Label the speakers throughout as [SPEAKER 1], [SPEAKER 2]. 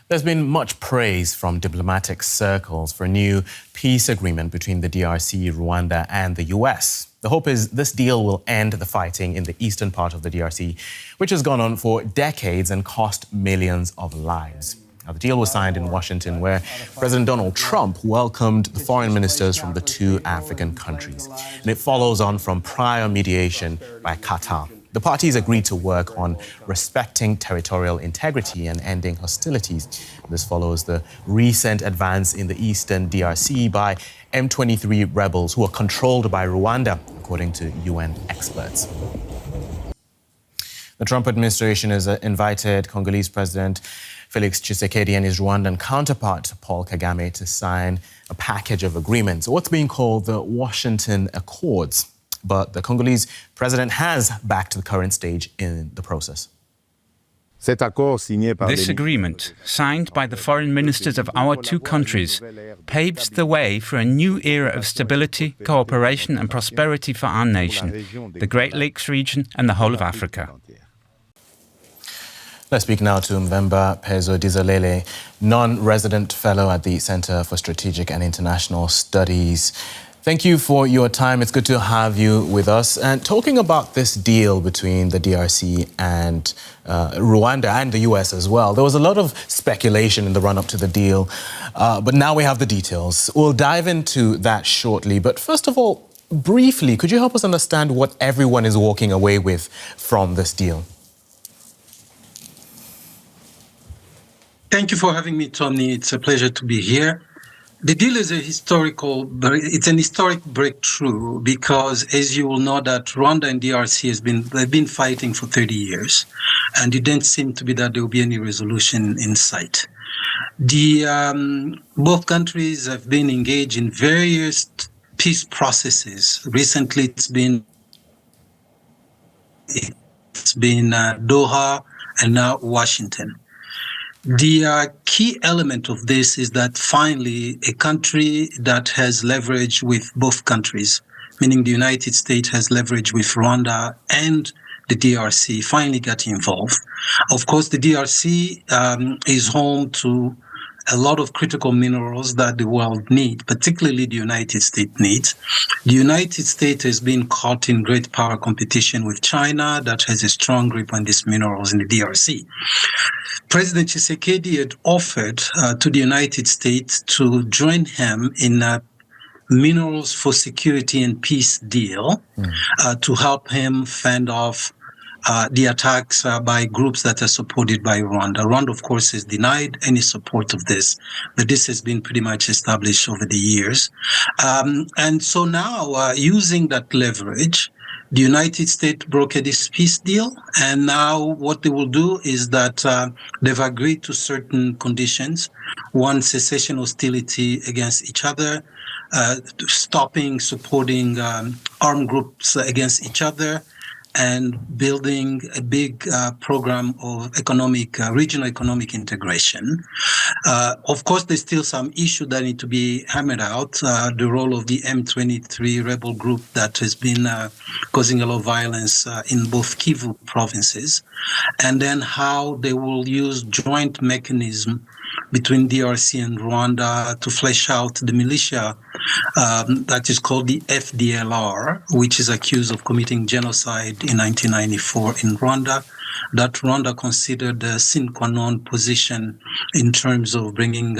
[SPEAKER 1] There's been much praise from diplomatic circles for a new peace agreement between the DRC, Rwanda and the US. The hope is this deal will end the fighting in the eastern part of the DRC, which has gone on for decades and cost millions of lives. Now, the deal was signed in Washington, where President Donald Trump welcomed the foreign ministers from the two African countries. And it follows on from prior mediation by Qatar. The parties agreed to work on respecting territorial integrity and ending hostilities. This follows the recent advance in the eastern DRC by M23 rebels who are controlled by Rwanda, according to UN experts. The Trump administration has invited Congolese President Felix Tshisekedi and his Rwandan counterpart, Paul Kagame, to sign a package of agreements, what's being called the Washington Accords. But the Congolese president has backed the current stage in the process.
[SPEAKER 2] This agreement, signed by the foreign ministers of our two countries, paves the way for a new era of stability, cooperation and prosperity for our nation, the Great Lakes region and the whole of Africa.
[SPEAKER 1] Let's speak now to Mvemba Phezo Dizolele, non-resident fellow at the Center for Strategic and International Studies. Thank you for your time. It's good to have you with us. And talking about this deal between the DRC and Rwanda and the US as well, there was a lot of speculation in the run-up to the deal, but now we have the details. We'll dive into that shortly. But first of all, briefly, could you help us understand what everyone is walking away with from this deal?
[SPEAKER 3] Thank you for having me, Tony. It's a pleasure to be here. The deal is it's an historic breakthrough because, as you will know, that Rwanda and DRC they've been fighting for 30 years, and it didn't seem to be that there will be any resolution in sight. Both countries have been engaged in various peace processes. Recently, it's been Doha and now Washington. The key element of this is that finally a country that has leverage with both countries, meaning the United States has leverage with Rwanda and the DRC, finally got involved. Of course, the DRC is home to a lot of critical minerals that the world needs, particularly the United States needs. The United States has been caught in great power competition with China that has a strong grip on these minerals in the DRC. President Tshisekedi had offered to the United States to join him in a minerals for security and peace deal to help him fend off the attacks by groups that are supported by Rwanda. Rwanda, of course, has denied any support of this, but this has been pretty much established over the years. And so now, using that leverage, the United States brokered this peace deal, and now what they will do is that they've agreed to certain conditions. One, cessation hostility against each other, stopping supporting armed groups against each other, and building a big program of regional economic integration. Of course, there's still some issues that need to be hammered out. The role of the M23 rebel group that has been causing a lot of violence in both Kivu provinces, and then how they will use joint mechanism between DRC and Rwanda to flesh out the militia that is called the FDLR, which is accused of committing genocide in 1994 in Rwanda, that Rwanda considered a sine qua non position in terms of bringing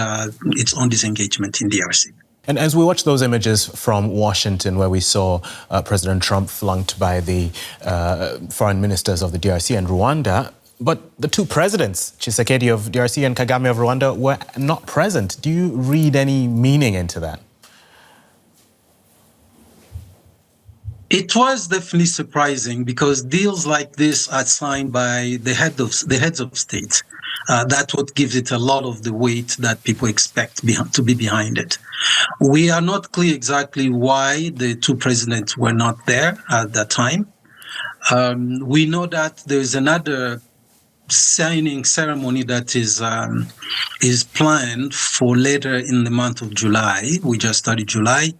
[SPEAKER 3] its own disengagement in DRC.
[SPEAKER 1] And as we watch those images from Washington, where we saw President Trump flanked by the foreign ministers of the DRC and Rwanda, but the two presidents, Tshisekedi of DRC and Kagame of Rwanda, were not present. Do you read any meaning into that?
[SPEAKER 3] It was definitely surprising because deals like this are signed by the heads of state. That's what gives it a lot of the weight that people expect to be behind it. We are not clear exactly why the two presidents were not there at that time. We know that there is another signing ceremony that is planned for later in the month of July. We just started July.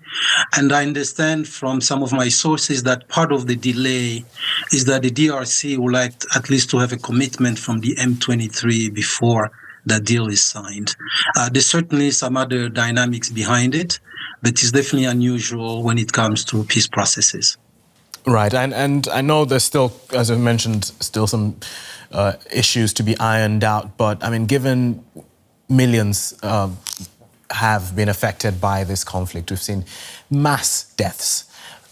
[SPEAKER 3] And I understand from some of my sources that part of the delay is that the DRC would like at least to have a commitment from the M23 before the deal is signed. There's certainly some other dynamics behind it, but it's definitely unusual when it comes to peace processes.
[SPEAKER 1] Right, and I know there's still, as I mentioned, still some issues to be ironed out, but I mean, given millions have been affected by this conflict, we've seen mass deaths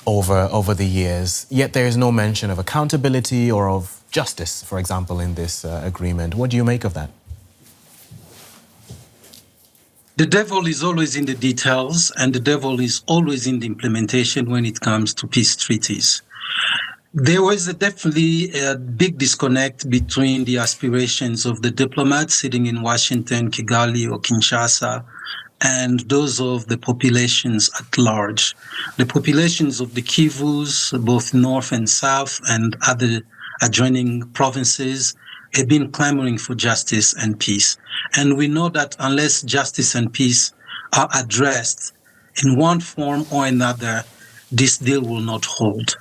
[SPEAKER 1] over the years, yet there is no mention of accountability or of justice, for example, in this agreement. What do you make of that?
[SPEAKER 3] The devil is always in the details, and the devil is always in the implementation when it comes to peace treaties. There was definitely a big disconnect between the aspirations of the diplomats sitting in Washington, Kigali, or Kinshasa, and those of the populations at large. The populations of the Kivus, both north and south, and other adjoining provinces, have been clamoring for justice and peace. And we know that unless justice and peace are addressed in one form or another, this deal will not hold.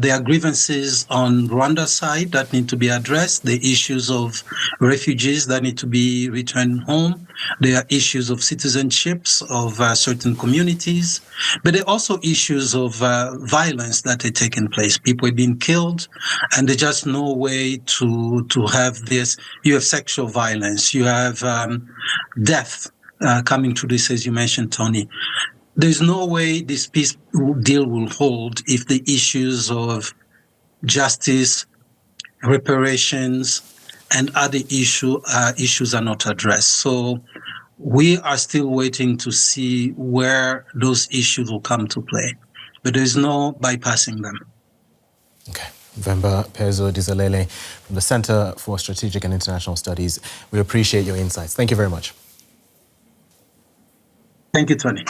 [SPEAKER 3] There are grievances on Rwanda's side that need to be addressed. The issues of refugees that need to be returned home. There are issues of citizenships of certain communities. But there are also issues of violence that are taking place. People are being killed, and there's just no way to have this. You have sexual violence. You have death coming to this, as you mentioned, Tony. There's no way this peace deal will hold if the issues of justice, reparations, and other issues are not addressed. So we are still waiting to see where those issues will come to play. But there's no bypassing them.
[SPEAKER 1] Okay. Mvemba Phezo Dizolele from the Center for Strategic and International Studies. We appreciate your insights. Thank you very much.
[SPEAKER 3] Thank you, Tony.